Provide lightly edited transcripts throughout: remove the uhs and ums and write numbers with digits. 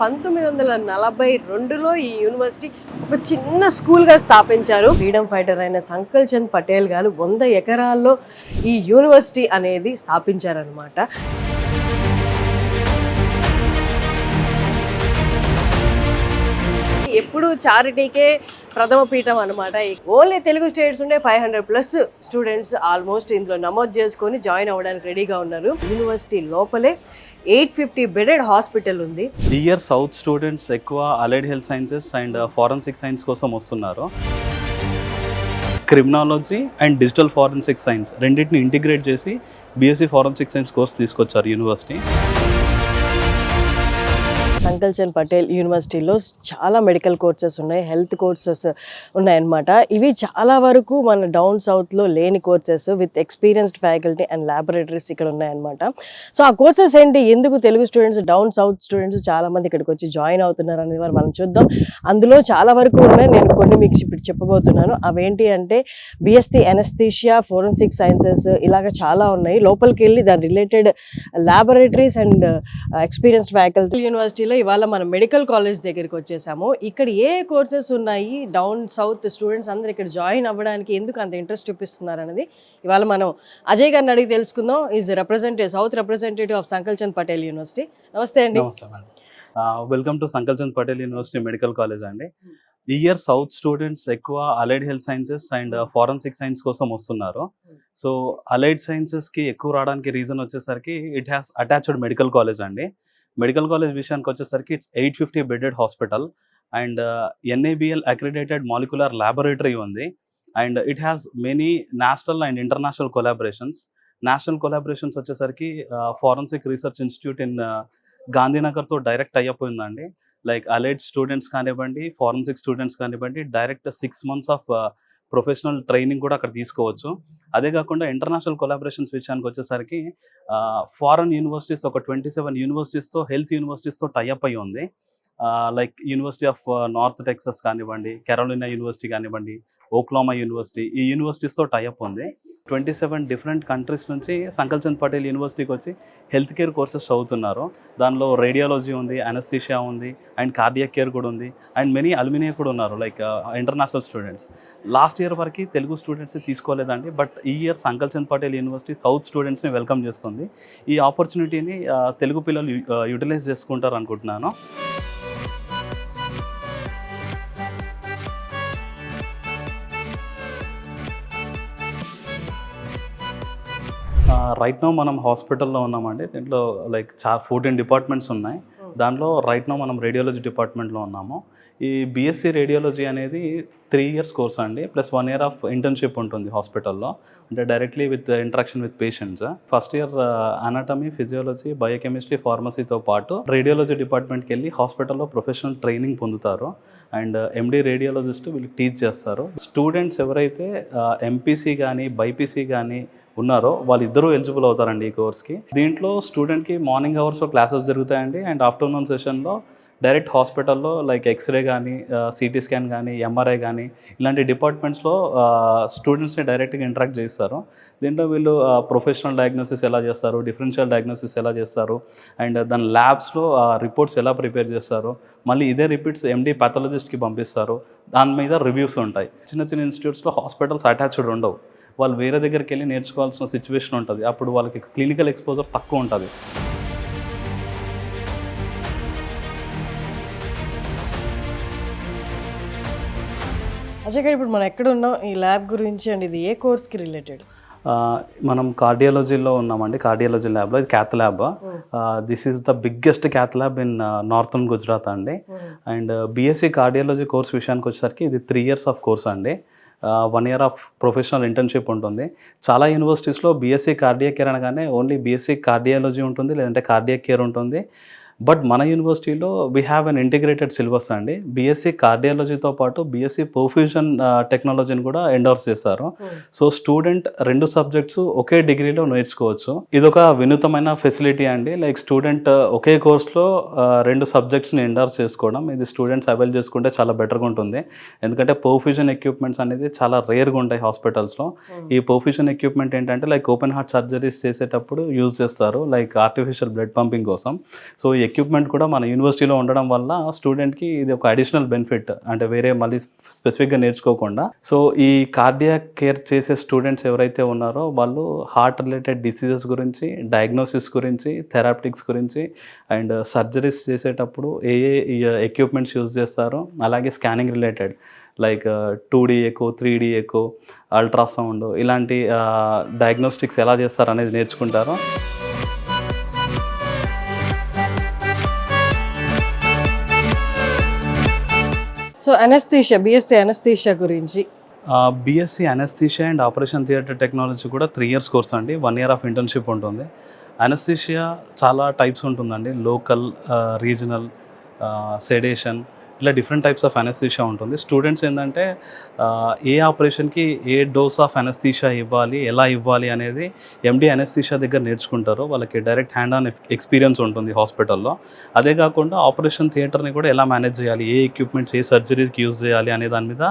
1942లో ఈ యూనివర్సిటీ ఒక చిన్న స్కూల్గా స్థాపించారు. ఫ్రీడమ్ ఫైటర్ అయిన సంకల్ చంద్ పటేల్ గారు 100 ఎకరాల్లో ఈ యూనివర్సిటీ అనేది స్థాపించారనమాట. ఎప్పుడు చారిటీకే ప్రథమ పీఠం అనమాట. ఓన్లీ తెలుగు స్టేట్స్ ఉండే 500+ స్టూడెంట్స్ ఆల్మోస్ట్ ఇందులో నమోదు చేసుకొని జాయిన్ అవ్వడానికి రెడీగా ఉన్నారు. యూనివర్సిటీ లోపలే 850 బెడెడ్ హాస్పిటల్ ఉంది. ఈ ఇయర్ సౌత్ స్టూడెంట్స్ ఎక్కువ allied health sciences and forensic science కోసం వస్తున్నారు. Criminology and digital forensic science రెండింటిని ఇంటిగ్రేట్ చేసి బీఎస్సీ ఫారెన్సిక్ సైన్స్ కోర్స్ తీసుకొచ్చారు యూనివర్సిటీ. సంకల్ చంద్ పటేల్ యూనివర్సిటీలో చాలా మెడికల్ కోర్సెస్ ఉన్నాయి, హెల్త్ కోర్సెస్ ఉన్నాయన్నమాట. ఇవి చాలా వరకు మన డౌన్ సౌత్లో లేని courses with experienced faculty and laboratories ఇక్కడ ఉన్నాయన్నమాట. సో ఆ కోర్సెస్ ఏంటి, ఎందుకు Telugu students, down south students చాలామంది ఇక్కడికి వచ్చి జాయిన్ అవుతున్నారు అనేది మనం చూద్దాం. అందులో చాలా వరకు ఉన్నాయి, నేను కొన్ని మీకు ఇప్పుడు చెప్పబోతున్నాను. అవేంటి అంటే బిఎస్సీ ఎనస్థీషియా, ఫోరెన్సిక్ సైన్సెస్, ఇలాగ చాలా ఉన్నాయి. లోపలికి వెళ్ళి దాని related laboratories and experienced faculty. యూనివర్సిటీలో ఇవాళ మనం మెడికల్ కాలేజ్ దగ్గరికి వచ్చేసాము. ఇక్కడ ఏ కోర్సెస్ ఉన్నాయి, డౌన్ సౌత్ స్టూడెంట్స్ అందరూ ఇక్కడ జాయిన్ అవ్వడానికి ఎందుకు అంత ఇంట్రెస్ట్ చూపిస్తున్నారు అనేది ఇవాళ మనం అజయ్ గారిని అడిగి తెలుసుకుందాం. Is south representative of Sankalchand Patel university. నమస్తే అండి. Welcome to Sankalchand Patel university medical college అండి. ఈ ఇయర్ సౌత్ స్టూడెంట్స్ ఎక్కువ allied health sciences and forensic science కోసం వస్తున్నారు. సో అలైడ్ సైన్సెస్కి ఎక్కువ రావడానికి రీజన్ వచ్చేసరికి it has attached medical college అండి. మెడికల్ కాలేజ్ విషయానికి వచ్చేసరికి it's 850 bedded hospital and NABL accredited molecular laboratory ఉంది. And it has many national and international collaborations. National collaborations వచ్చేసరికి ఫారెన్సిక్ రీసెర్చ్ ఇన్స్టిట్యూట్ ఇన్ గాంధీనగర్తో డైరెక్ట్ అయ్యిపోయిందండి. Like allied students కానివ్వండి, forensic students కానివ్వండి, direct 6 months of professional training కూడా అక్కడ తీసుకోవచ్చు. అదే కాకుండా ఇంటర్నేషనల్ కొలాబరేషన్స్ విషయానికి వచ్చేసరికి ఫారెన్ యూనివర్సిటీస్ ఒక 27 యూనివర్సిటీస్తో, హెల్త్ యూనివర్సిటీస్తో టైఅప్ అయ్యి ఉంది. Like university of north Texas కానివ్వండి, కెరోలినా యూనివర్సిటీ కానివ్వండి, ఓక్లామా యూనివర్సిటీ, ఈ యూనివర్సిటీస్తో టైఅప్ ఉంది. 27 డిఫరెంట్ కంట్రీస్ నుంచి సంకల్ చంద్ పటేల్ యూనివర్సిటీకి వచ్చి హెల్త్ కేర్ కోర్సెస్ చదువుతున్నారు. దానిలో రేడియాలజీ ఉంది, అనస్థీషియా ఉంది, అండ్ కార్డియాక్ కేర్ కూడా ఉంది, అండ్ మెనీ అల్యూమినియా కూడా ఉన్నారు, like international students. Last year వరకు తెలుగు స్టూడెంట్స్ తీసుకోలేదండి, బట్ ఈ year Sankalchand Patel university south స్టూడెంట్స్ని వెల్కమ్ చేస్తుంది. ఈ ఆపర్చునిటీని తెలుగు పిల్లలు యూటిలైజ్ చేసుకుంటారు అనుకుంటున్నాను. రైట్ నో మనం హాస్పిటల్లో ఉన్నామండి. దీంట్లో లైక్ 14 డిపార్ట్మెంట్స్ ఉన్నాయి. దానిలో రైట్ నో మనం రేడియాలజీ డిపార్ట్మెంట్లో ఉన్నాము. ఈ బీఎస్సీ రేడియాలజీ అనేది 3 years కోర్స్ అండి, ప్లస్ 1 year ఆఫ్ ఇంటర్న్షిప్ ఉంటుంది హాస్పిటల్లో, అంటే directly with interaction with patients. First year anatomy, physiology, biochemistry, ఫార్మసీతో పాటు రేడియాలజీ డిపార్ట్మెంట్కి వెళ్ళి హాస్పిటల్లో ప్రొఫెషనల్ ట్రైనింగ్ పొందుతారు. అండ్ MD రేడియాలజిస్ట్ వీళ్ళకి టీచ్ చేస్తారు. స్టూడెంట్స్ ఎవరైతే MPC కానీ బైపీసీ కానీ ఉన్నారో వాళ్ళిద్దరూ ఎలిజిబుల్ అవుతారండి ఈ కోర్స్కి. దీంట్లో స్టూడెంట్కి మార్నింగ్ అవర్స్లో క్లాసెస్ జరుగుతాయండి, అండ్ ఆఫ్టర్నూన్ సెషన్లో డైరెక్ట్ హాస్పిటల్లో లైక్ ఎక్స్రే కానీ, CT స్కాన్ కానీ, MRI కానీ ఇలాంటి డిపార్ట్మెంట్స్లో స్టూడెంట్స్ని డైరెక్ట్గా ఇంటరాక్ట్ చేస్తారు. దీంట్లో వీళ్ళు ప్రొఫెషనల్ డయాగ్నోసిస్ ఎలా చేస్తారు, డిఫరెన్షియల్ డయాగ్నోసిస్ ఎలా చేస్తారు, అండ్ దాని ల్యాబ్స్లో రిపోర్ట్స్ ఎలా ప్రిపేర్ చేస్తారు, మళ్ళీ ఇదే రిపోర్ట్స్ MD ప్యాథాలజిస్ట్కి పంపిస్తారు. దాని మీద రివ్యూస్ ఉంటాయి. చిన్న చిన్న ఇన్స్టిట్యూట్స్లో హాస్పిటల్స్ అటాచ్డ్ ఉండవు, వాళ్ళు వేరే దగ్గరికి వెళ్ళి నేర్చుకోవాల్సిన సిచ్యువేషన్ ఉంటుంది. అప్పుడు వాళ్ళకి క్లినికల్ ఎక్స్పోజర్ తక్కువ ఉంటుంది. అజయ్ గారు, ఇప్పుడు మనం ఎక్కడ ఉన్నాం, ఈ ల్యాబ్ గురించి అండ్ ఇది ఏ కోర్స్కి రిలేటెడ్? మనం కార్డియాలజీలో ఉన్నామండి, కార్డియాలజీ ల్యాబ్లో. ఇది cath lab. This is the biggest cath lab in northern Gujarat అండి. అండ్ బీఎస్సీ కార్డియాలజీ కోర్స్ విషయానికి వచ్చేసరికి ఇది 3 years ఆఫ్ కోర్స్ అండి. 1 year ఆఫ్ ప్రొఫెషనల్ ఇంటర్న్షిప్ ఉంటుంది. చాలా యూనివర్సిటీస్లో బీఎస్సీ కార్డియాక్ కేర్ అనగానే ఓన్లీ బీఎస్సీ కార్డియాలజీ ఉంటుంది, లేదంటే కార్డియాక్ కేర్ ఉంటుంది. బట్ మన యూనివర్సిటీలో we have an integrated syllabus అండి. బీఎస్సీ కార్డియాలజీతో పాటు బీఎస్సీ పర్ఫ్యూజన్ టెక్నాలజీని కూడా ఎండోర్స్ చేశారు. సో స్టూడెంట్ 2 సబ్జెక్ట్స్ ఒకే డిగ్రీలో నేర్చుకోవచ్చు. ఇదొక వినూతమైన ఫెసిలిటీ అండి. లైక్ స్టూడెంట్ ఒకే కోర్స్లో 2 సబ్జెక్ట్స్ని ఎండోర్స్ చేసుకోవడం, ఇది స్టూడెంట్స్ అవైల్ చేసుకుంటే చాలా బెటర్గా ఉంటుంది. ఎందుకంటే పర్ఫ్యూజన్ ఎక్విప్మెంట్స్ అనేది చాలా రేర్గా ఉంటాయి హాస్పిటల్స్లో. ఈ పర్ఫ్యూజన్ ఎక్విప్మెంట్ ఏంటంటే లైక్ ఓపెన్ హార్ట్ సర్జరీస్ చేసేటప్పుడు యూజ్ చేస్తారు, లైక్ ఆర్టిఫిషియల్ బ్లడ్ పంపింగ్ కోసం. సో ఈ ఎక్విప్మెంట్ కూడా మన యూనివర్సిటీలో ఉండడం వల్ల స్టూడెంట్కి ఇది ఒక అడిషనల్ బెనిఫిట్, అంటే వేరే మళ్ళీ స్పెసిఫిక్గా నేర్చుకోకుండా. సో ఈ కార్డియాక్ కేర్ చేసే స్టూడెంట్స్ ఎవరైతే ఉన్నారో వాళ్ళు హార్ట్ రిలేటెడ్ డిసీజెస్ గురించి, డయాగ్నోసిస్ గురించి, థెరాప్టిక్స్ గురించి అండ్ సర్జరీస్ చేసేటప్పుడు ఏ ఎక్విప్మెంట్స్ యూజ్ చేస్తారో, అలాగే scanning related like 2D echo, 3D echo, ultrasound ఇలాంటి డయాగ్నోస్టిక్స్ ఎలా చేస్తారు అనేది నేర్చుకుంటారు. సో అనస్థీషియా, బిఎస్సీ అనస్థీషియా గురించి. BSc anaesthesia and operation theatre technology కూడా 3 years కోర్స్ అండి. 1 year ఆఫ్ ఇంటర్న్షిప్ ఉంటుంది. అనస్థీషియా చాలా టైప్స్ ఉంటుందండి, లోకల్, రీజనల్, సెడేషన్, ఇలా డిఫరెంట్ టైప్స్ ఆఫ్ అనస్థీషియా ఉంటుంది. స్టూడెంట్స్ ఏంటంటే ఏ ఆపరేషన్కి ఏ డోస్ ఆఫ్ అనస్థీషియా ఇవ్వాలి, ఎలా ఇవ్వాలి అనేది ఎండి అనస్థీషియా దగ్గర నేర్చుకుంటారు. వాళ్ళకి డైరెక్ట్ హ్యాండ్ ఆన్ ఎక్స్పీరియన్స్ ఉంటుంది హాస్పిటల్లో. అదే కాకుండా ఆపరేషన్ థియేటర్ని కూడా ఎలా మేనేజ్ చేయాలి, ఏ ఎక్విప్మెంట్స్ ఏ సర్జరీకి యూజ్ చేయాలి అనే దాని మీద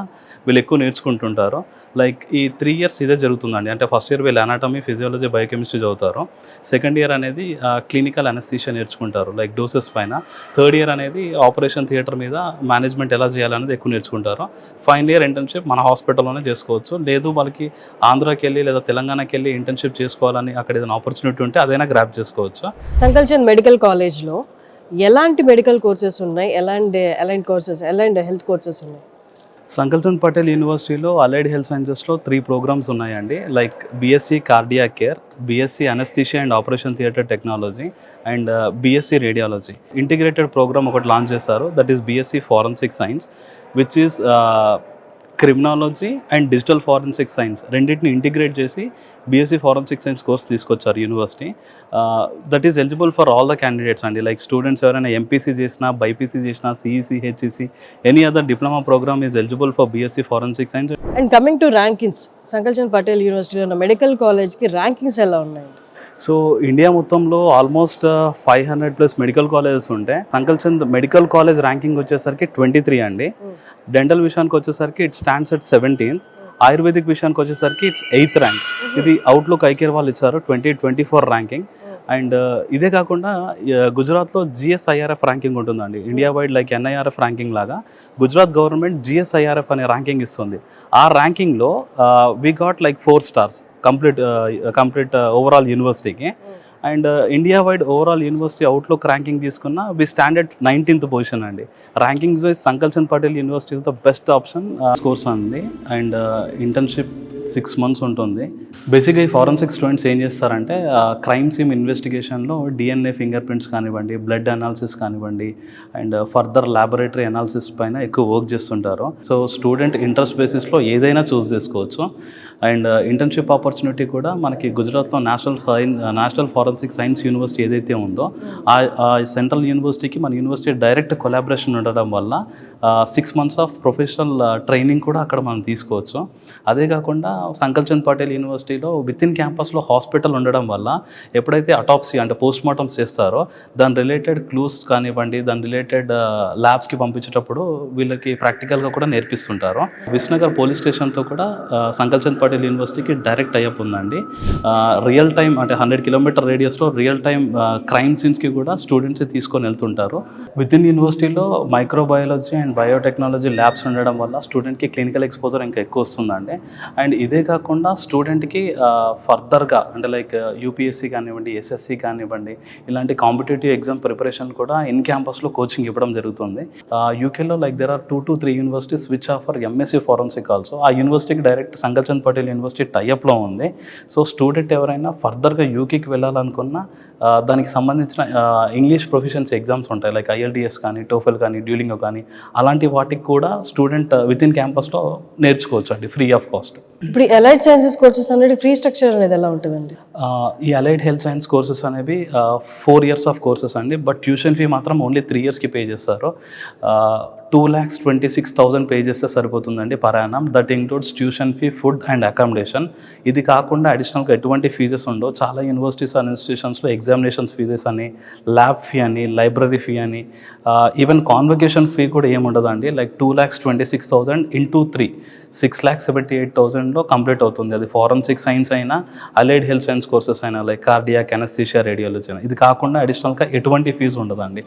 వీళ్ళు ఎక్కువ నేర్చుకుంటుంటారు. లైక్ ఈ 3 years ఇదే జరుగుతుందండి. అంటే ఫస్ట్ ఇయర్ వీళ్ళు అనాటమీ, ఫిజియాలజీ, బయోకెమిస్ట్రీ చదువుతారు. సెకండ్ ఇయర్ అనేది క్లినికల్ అనస్థీషియా నేర్చుకుంటారు లైక్ డోసెస్ పైన. థర్డ్ ఇయర్ అనేది ఆపరేషన్ థియేటర్ మీద మేనేజ్మెంట్ ఎలా చేయాలనేది ఎక్కువ నేర్చుకుంటారు. ఫైనల్ ఇయర్ ఇంటర్న్షిప్ మన హాస్పిటల్లోనే చేసుకోవచ్చు. లేదు వాళ్ళకి ఆంధ్రాకి వెళ్ళి లేదా తెలంగాణకి వెళ్ళి ఇంటర్న్షిప్ చేసుకోవాలని అక్కడ ఏదైనా ఆపర్చునిటీ ఉంటే అదైనా గ్రాప్ చేసుకోవచ్చు. సంకల్చంద్ మెడికల్ కాలేజ్లో ఎలాంటి మెడికల్ కోర్సెస్ ఉన్నాయి, ఎలాంటి హెల్త్ కోర్సెస్ ఉన్నాయి? సంకల్చంద్ పటేల్ యూనివర్సిటీలో అలైడ్ హెల్త్ సైన్సెస్లో 3 programs ఉన్నాయండి. Like BSc cardiac care, BSc anaesthesia and operation theatre technology and BSc radiology. Integrated programme ఒకటి లాంచ్ చేశారు, that is BSc forensic science, which is criminology and digital forensic science రెండింటిని integrate చేసి BSc forensic science course తీసుకొచ్చారు university. That is eligible for all the candidates అండి. Like students ఎవరైనా MPC చేసినా, BiPC చేసినా, CEC, HEC, any other diploma program is eligible for BSc forensic science. And coming to rankings, Sankalchand Patel యూనివర్సిటీలో ఉన్న medical కాలేజ్కి rankings ఎలా ఉన్నాయి? సో ఇండియా మొత్తంలో ఆల్మోస్ట్ 500+ మెడికల్ కాలేజెస్ ఉంటాయి. సంకల్చంద్ మెడికల్ కాలేజ్ ర్యాంకింగ్ వచ్చేసరికి 23 అండి. డెంటల్ విషయానికి వచ్చేసరికి it stands at 17th. Ayurvedic విషయానికి వచ్చేసరికి ఇట్స్ 8th ర్యాంక్. ఇది అవుట్లుక్ ఐకేర్ వాళ్ళు ఇచ్చారు 2024 ర్యాంకింగ్. అండ్ ఇదే కాకుండా గుజరాత్లో జిఎస్ఐఆర్ఎఫ్ ర్యాంకింగ్ ఉంటుందండి. India wide like NIRF ranking లాగా గుజరాత్ గవర్నమెంట్ జిఎస్ఐఆర్ఎఫ్ అనే ర్యాంకింగ్ ఇస్తుంది. ఆ ర్యాంకింగ్లో we got like 4 stars complete overall యూనివర్సిటీకి. And India wide overall university Outlook ranking తీసుకున్న we stand at 19th position అండి. Ranking wise Sankalchand Patel university is the best option course అండి. అండ్ ఇంటర్న్షిప్ 6 months ఉంటుంది. బేసిక్గా ఈ ఫారెన్సిక్ స్టూడెంట్స్ ఏం చేస్తారంటే క్రైమ్ సీన్ ఇన్వెస్టిగేషన్లో డిఎన్ఏ ఫింగర్ ప్రింట్స్ కానివ్వండి, బ్లడ్ అనాలిసిస్ కానివ్వండి అండ్ ఫర్దర్ ల్యాబొరేటరీ అనాలిసిస్ పైన ఎక్కువ వర్క్ చేస్తుంటారు. సో స్టూడెంట్ ఇంట్రెస్ట్ బేసిస్లో ఏదైనా చూస్ చేసుకోవచ్చు. అండ్ ఇంటర్న్షిప్ ఆపర్చునిటీ కూడా మనకి గుజరాత్లో నేషనల్ ఫారెన్సిక్ సైన్స్ యూనివర్సిటీ ఏదైతే ఉందో ఆ సెంట్రల్ యూనివర్సిటీకి మన యూనివర్సిటీ డైరెక్ట్ కొలాబరేషన్ ఉండడం వల్ల 6 months ఆఫ్ ప్రొఫెషనల్ ట్రైనింగ్ కూడా అక్కడ మనం తీసుకోవచ్చు. అదే కాకుండా సంకల్చంద్ పటేల్ యూనివర్సిటీలో విత్ ఇన్ క్యాంపస్లో హాస్పిటల్ ఉండడం వల్ల ఎప్పుడైతే అటాప్సీ అంటే పోస్ట్ మార్టమ్స్ చేస్తారో దాని రిలేటెడ్ క్లూస్ కానివ్వండి, దాని రిలేటెడ్ ల్యాబ్స్కి పంపించేటప్పుడు వీళ్ళకి ప్రాక్టికల్గా కూడా నేర్పిస్తుంటారు. విస్నగర్ పోలీస్ స్టేషన్తో కూడా సంకల్చంద్ పటేల్ యూనివర్సిటీకి డైరెక్ట్ అయ్యప్ ఉందండి. రియల్ టైం అంటే 100 kilometer రేడియస్లో రియల్ టైం క్రైమ్ సీన్స్కి కూడా స్టూడెంట్స్ తీసుకొని వెళ్తుంటారు. విత్ ఇన్ యూనివర్సిటీలో మైక్రోబయాలజీ అండ్ బయోటెక్నాలజీ ల్యాబ్స్ ఉండడం వల్ల స్టూడెంట్కి క్లినికల్ ఎక్స్పోజర్ ఇంకా ఎక్కువ వస్తుందండి. అండ్ ఇదే కాకుండా స్టూడెంట్కి ఫర్దర్గా అంటే లైక్ యూపీఎస్సీ కానివ్వండి, ఎస్ఎస్సి కానివ్వండి, ఇలాంటి కాంపిటేటివ్ ఎగ్జామ్ ప్రిపరేషన్ కూడా ఇన్ క్యాంపస్లో కోచింగ్ ఇవ్వడం జరుగుతుంది. యూకేలో like there are 2 to 3 universities which offer MSc forensic also. ఆ యూనివర్సిటీకి డైరెక్ట్ సంకల్చంద్ పటేల్ యూనివర్సిటీ టైఅప్లో ఉంది. సో స్టూడెంట్ ఎవరైనా ఫర్దర్గా యూకేకి వెళ్ళాలనుకున్నా దానికి సంబంధించిన ఇంగ్లీష్ ప్రొఫిషియన్సీ ఎగ్జామ్స్ ఉంటాయి లైక్ ఐఎల్టీఎస్ కానీ, టోఫెల్ కానీ, డ్యూలింగో కానీ, అలాంటి వాటికి కూడా స్టూడెంట్ విత్ ఇన్ క్యాంపస్లో నేర్చుకోవచ్చు అండి ఫ్రీ ఆఫ్ కాస్ట్. ఇప్పుడు అలైడ్ సైన్సెస్ కోర్సెస్ అనేది ఫ్రీ స్ట్రక్చర్ అనేది ఎలా ఉంటుందండి? ఈ అలైడ్ హెల్త్ సైన్స్ కోర్సెస్ అనేవి 4 years ఆఫ్ కోర్సెస్ అండి. బట్ ట్యూషన్ ఫీ మాత్రం ఓన్లీ 3 yearsకి పే చేస్తారు. 2,26,000 పే చేస్తే సరిపోతుందండి per annum. That includes tuition fee, food and accommodation. ఇది కాకుండా అడిషనల్గా ఎటువంటి ఫీజెస్ ఉండవు. చాలా యూనివర్సిటీస్ అండ్ ఇన్స్టిట్యూషన్స్లో ఎగ్జామ్ ఎగ్జామినేషన్స్ ఫీజెస్ అని, ల్యాబ్ ఫీ అని, లైబ్రరీ ఫీ అని, ఈవెన్ కాన్వకేషన్ ఫీ కూడా ఏముండదు అండి. లైక్ 2,26,000 ఇంటూ 3, 6,78,000లో కంప్లీట్ అవుతుంది. అది ఫారెన్సిక్ సైన్స్ అయినా, అలైడ్ హెల్త్ సైన్స్ కోర్సెస్ అయినా, లైక్ కార్డియాక్, అనస్థీషియా, రేడియాలజీ అయినా. ఇది కాకుండా అడిషనల్గా ఎటువంటి ఫీజు ఉండదండి.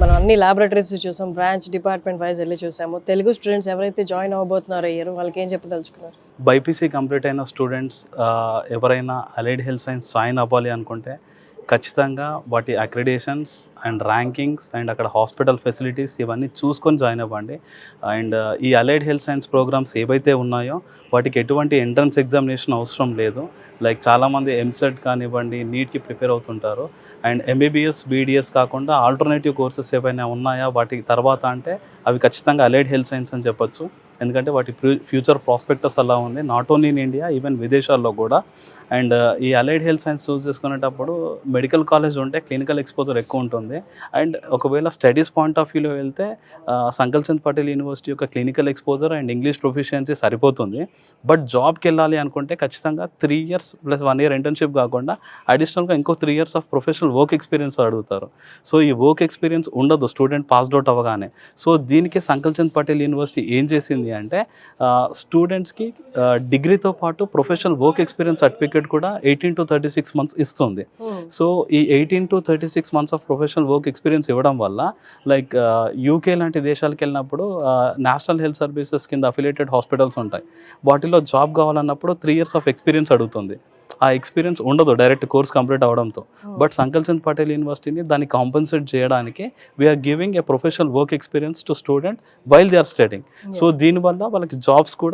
మనం అన్ని ల్యాబొరేటరీస్ చూసాం, బ్రాంచ్ డిపార్ట్మెంట్ వైజ్ వెళ్ళి చూసాము. తెలుగు స్టూడెంట్స్ ఎవరైతే జాయిన్ అవ్వబోతున్నారో ఇయర్ వాళ్ళకి ఏం చెప్పదలుచుకున్నారు? బైపీసీ కంప్లీట్ అయిన స్టూడెంట్స్ ఎవరైనా అలైడ్ హెల్త్ సైన్స్ జాయిన్ అవ్వాలి అనుకుంటే ఖచ్చితంగా వాటి అక్రిడేషన్స్ అండ్ ర్యాంకింగ్స్ అండ్ అక్కడ హాస్పిటల్ ఫెసిలిటీస్ ఇవన్నీ చూసుకొని జాయిన్ అవ్వండి. అండ్ ఈ అలైడ్ హెల్త్ సైన్స్ ప్రోగ్రామ్స్ ఏవైతే ఉన్నాయో వాటికి ఎటువంటి ఎంట్రన్స్ ఎగ్జామినేషన్ అవసరం లేదు. లైక్ చాలామంది ఎంసెట్ కానివ్వండి, నీట్కి ప్రిపేర్ అవుతుంటారు. అండ్ ఎంబీబీఎస్, బీడీఎస్ కాకుండా ఆల్టర్నేటివ్ కోర్సెస్ ఏవైనా ఉన్నాయా వాటి తర్వాత అంటే అవి ఖచ్చితంగా అలైడ్ హెల్త్ సైన్స్ అని చెప్పొచ్చు. ఎందుకంటే వాటి ఫ్యూచర్ ప్రాస్పెక్టస్ అలా ఉంది, not only in India, even విదేశాల్లో కూడా. అండ్ ఈ అలైడ్ హెల్త్ సైన్స్ చూస్ చేసుకునేటప్పుడు మెడికల్ కాలేజ్ ఉంటే క్లినికల్ ఎక్స్పోజర్ ఎక్కువ ఉంటుంది. అండ్ ఒకవేళ స్టడీస్ పాయింట్ ఆఫ్ వ్యూలో వెళ్తే సంకల్ చంద్ పటేల్ యూనివర్సిటీ యొక్క clinical exposure and English proficiency సరిపోతుంది. బట్ జాబ్కి వెళ్ళాలి అనుకుంటే ఖచ్చితంగా 3 years ప్లస్ 1 year ఇంటర్న్షిప్ కాకుండా అడిషనల్గా ఇంకో 3 years of professional work experience అడుగుతారు. సో ఈ వర్క్ ఎక్స్పీరియన్స్ ఉండదు స్టూడెంట్ పాస్డ్ అవుట్ అవ్వగానే. సో దీనికి సంకల్ చంద్ పటేల్ యూనివర్సిటీ ఏం చేసింది అంటే స్టూడెంట్స్కి డిగ్రీతో పాటు ప్రొఫెషనల్ వర్క్ ఎక్స్పీరియన్స్ సర్టిఫికేట్ కూడా 18 to 36 months ఇస్తుంది. సో ఈ 18 to 36 months of professional work experience ఇవ్వడం వల్ల లైక్ యూకే లాంటి దేశాలకు వెళ్ళినప్పుడు నేషనల్ హెల్త్ సర్వీసెస్ కింద అఫిలియేటెడ్ హాస్పిటల్స్ ఉంటాయి. వాటిలో జాబ్ కావాలన్నప్పుడు 3 years ఆఫ్ ఎక్స్పీరియన్స్ అడుగుతుంది. ఆ ఎక్స్పీరియన్స్ ఉండదు డైరెక్ట్ కోర్స్ కంప్లీట్ అవడంతో. బట్ సంకల్ చంద్ పటేల్ యూనివర్సిటీని దాన్ని కాంపెన్సేట్ చేయడానికి we are giving a professional work experience to student while they are studying. So దీనివల్ల వాళ్ళకి జాబ్స్ కూడా